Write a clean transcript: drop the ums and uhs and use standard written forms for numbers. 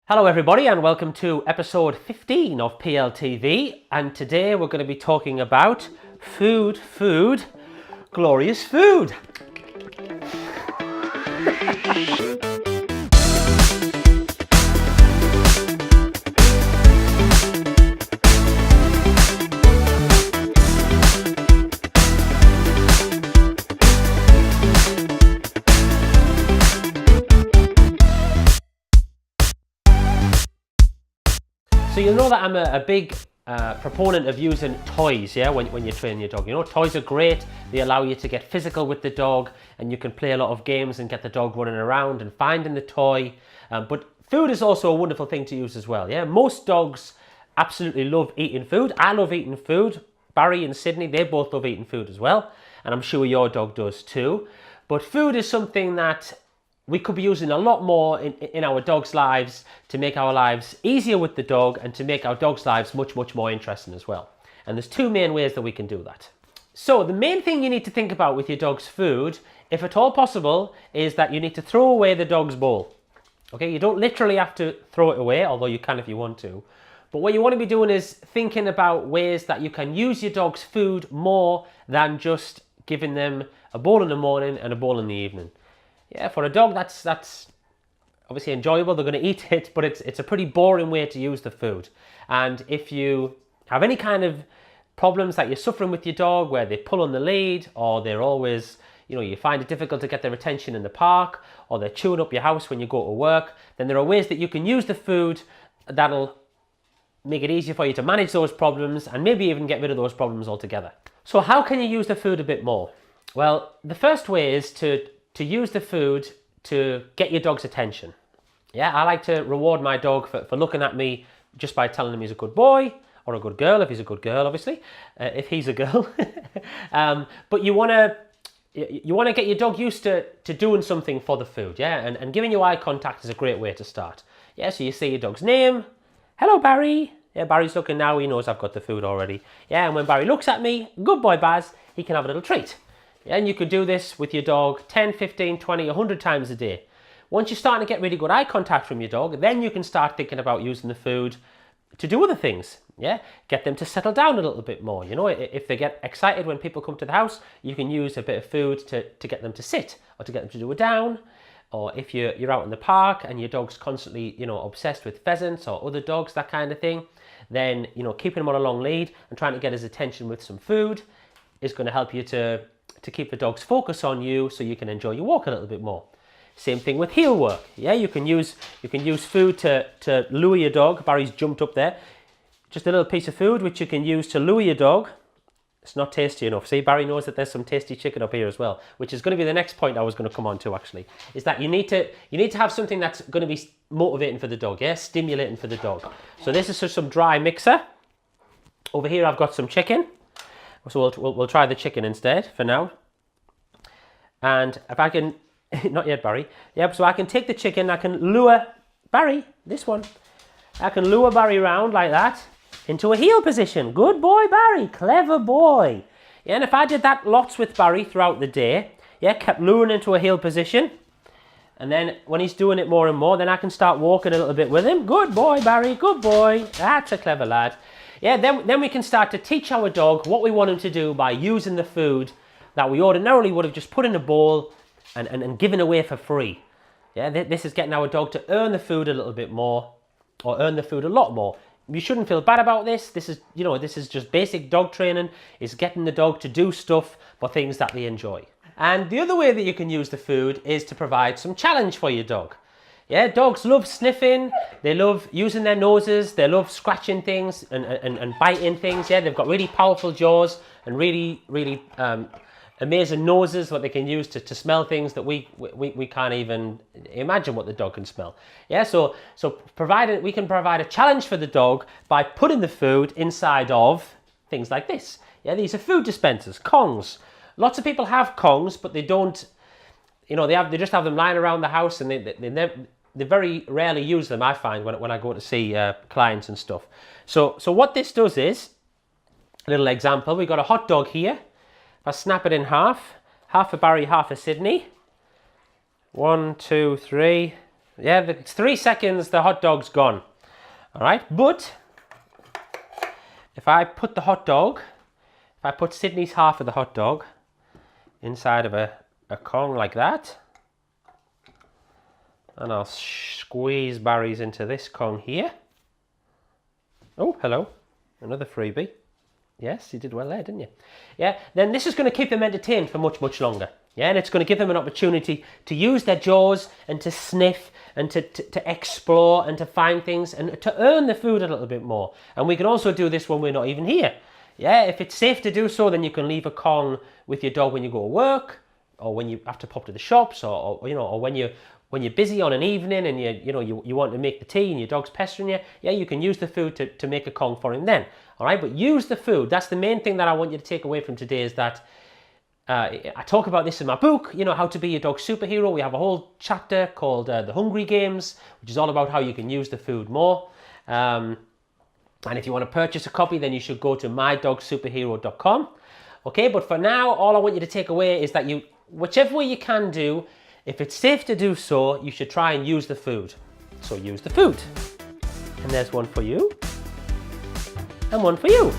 Hello everybody and welcome to episode 15 of PLTV, and today we're going to be talking about food, glorious food. So you'll know that I'm a big proponent of using toys, yeah, when you're training your dog. You know, toys are great. They allow you to get physical with the dog, and you can play a lot of games and get the dog running around and finding the toy. But food is also a wonderful thing to use as well, yeah. Most dogs absolutely love eating food. I love eating food. Barry and Sydney, they both love eating food as well, and I'm sure your dog does too. But food is something that we could be using a lot more in our dogs' lives to make our lives easier with the dog and to make our dogs' lives much more interesting as well. And there's two main ways that we can do that. So the main thing you need to think about with your dog's food, if at all possible, is that you need to throw away the dog's bowl. Okay, you don't literally have to throw it away, although you can if you want to. But what you want to be doing is thinking about ways that you can use your dog's food more than just giving them a bowl in the morning and a bowl in the evening. Yeah, for a dog, that's obviously enjoyable. They're going to eat it, but it's a pretty boring way to use the food. And if you have any kind of problems that you're suffering with your dog, where they pull on the lead, or they're always, you find it difficult to get their attention in the park, or they're chewing up your house when you go to work, then there are ways that you can use the food that'll make it easier for you to manage those problems and maybe even get rid of those problems altogether. So how can you use the food a bit more? Well, the first way is to use the food to get your dog's attention. Yeah, I like to reward my dog for looking at me just by telling him he's a good boy, or a good girl if he's a good girl, obviously, if he's a girl. But you want to get your dog used to doing something for the food, yeah, and giving you eye contact is a great way to start. Yeah, so you say your dog's name. Hello, Barry. Yeah, Barry's looking now, he knows I've got the food already. Yeah, and when Barry looks at me, good boy Baz, he can have a little treat. And you could do this with your dog 10, 15, 20, 100 times a day. Once you're starting to get really good eye contact from your dog, then you can start thinking about using the food to do other things. Yeah, get them to settle down a little bit more. You know, if they get excited when people come to the house, you can use a bit of food to get them to sit, or to get them to do a down. Or if you're out in the park and your dog's constantly, obsessed with pheasants or other dogs, that kind of thing, then, keeping him on a long lead and trying to get his attention with some food is going to help you to keep the dog's focus on you, so you can enjoy your walk a little bit more. Same thing with heel work. Yeah, you can use food to lure your dog. Barry's jumped up there. Just a little piece of food which you can use to lure your dog. It's not tasty enough. See, Barry knows that there's some tasty chicken up here as well, which is going to be the next point I was going to come on to, actually, is that you need to have something that's going to be motivating for the dog, yeah, stimulating for the dog. So this is just some dry mixer. Over here I've got some chicken. So we'll try the chicken instead for now. And if I can, not yet Barry, yep, so I can take the chicken, I can lure Barry, this one, I can lure Barry around like that into a heel position. Good boy Barry, clever boy. Yeah, and if I did that lots with Barry throughout the day, yeah, kept luring into a heel position, and then when he's doing it more and more, then I can start walking a little bit with him. Good boy Barry, good boy, that's a clever lad. Yeah, then we can start to teach our dog what we want him to do by using the food that we ordinarily would have just put in a bowl and given away for free. Yeah, this is getting our dog to earn the food a little bit more, or earn the food a lot more. You shouldn't feel bad about this. This is just basic dog training, is getting the dog to do stuff for things that they enjoy. And the other way that you can use the food is to provide some challenge for your dog. Yeah, dogs love sniffing, they love using their noses, they love scratching things and biting things. Yeah, they've got really powerful jaws and really amazing noses, what they can use to smell things that we can't even imagine what the dog can smell. Yeah, so we can provide a challenge for the dog by putting the food inside of things like this. Yeah, these are food dispensers, Kongs. Lots of people have Kongs, but they don't, they just have them lying around the house, and they very rarely use them, I find, when I go to see clients and stuff. So what this does is, a little example, we've got a hot dog here. If I snap it in half for Barry, half for Sydney. 1, 2, 3, Yeah, it's 3 seconds, the hot dog's gone. All right, but if I put the hot dog, if I put Sydney's half of the hot dog inside of a Kong like that, and I'll squeeze Barry's into this Kong here. Oh, hello, another freebie. Yes, you did well there, didn't you? Yeah, then this is going to keep them entertained for much, much longer. Yeah, and it's going to give them an opportunity to use their jaws and to sniff and to explore and to find things and to earn the food a little bit more. And we can also do this when we're not even here. Yeah, if it's safe to do so, then you can leave a Kong with your dog when you go to work, or when you have to pop to the shops, or when you're busy on an evening and you want to make the tea and your dog's pestering you. Yeah, you can use the food to make a Kong for him then. All right, but use the food. That's the main thing that I want you to take away from today, is that I talk about this in my book, how to be your dog's superhero. We have a whole chapter called The Hungry Games, which is all about how you can use the food more. And if you want to purchase a copy, then you should go to mydogsuperhero.com. Okay, but for now, all I want you to take away is that whichever way you can do, if it's safe to do so, you should try and use the food. So use the food. And there's one for you, and one for you.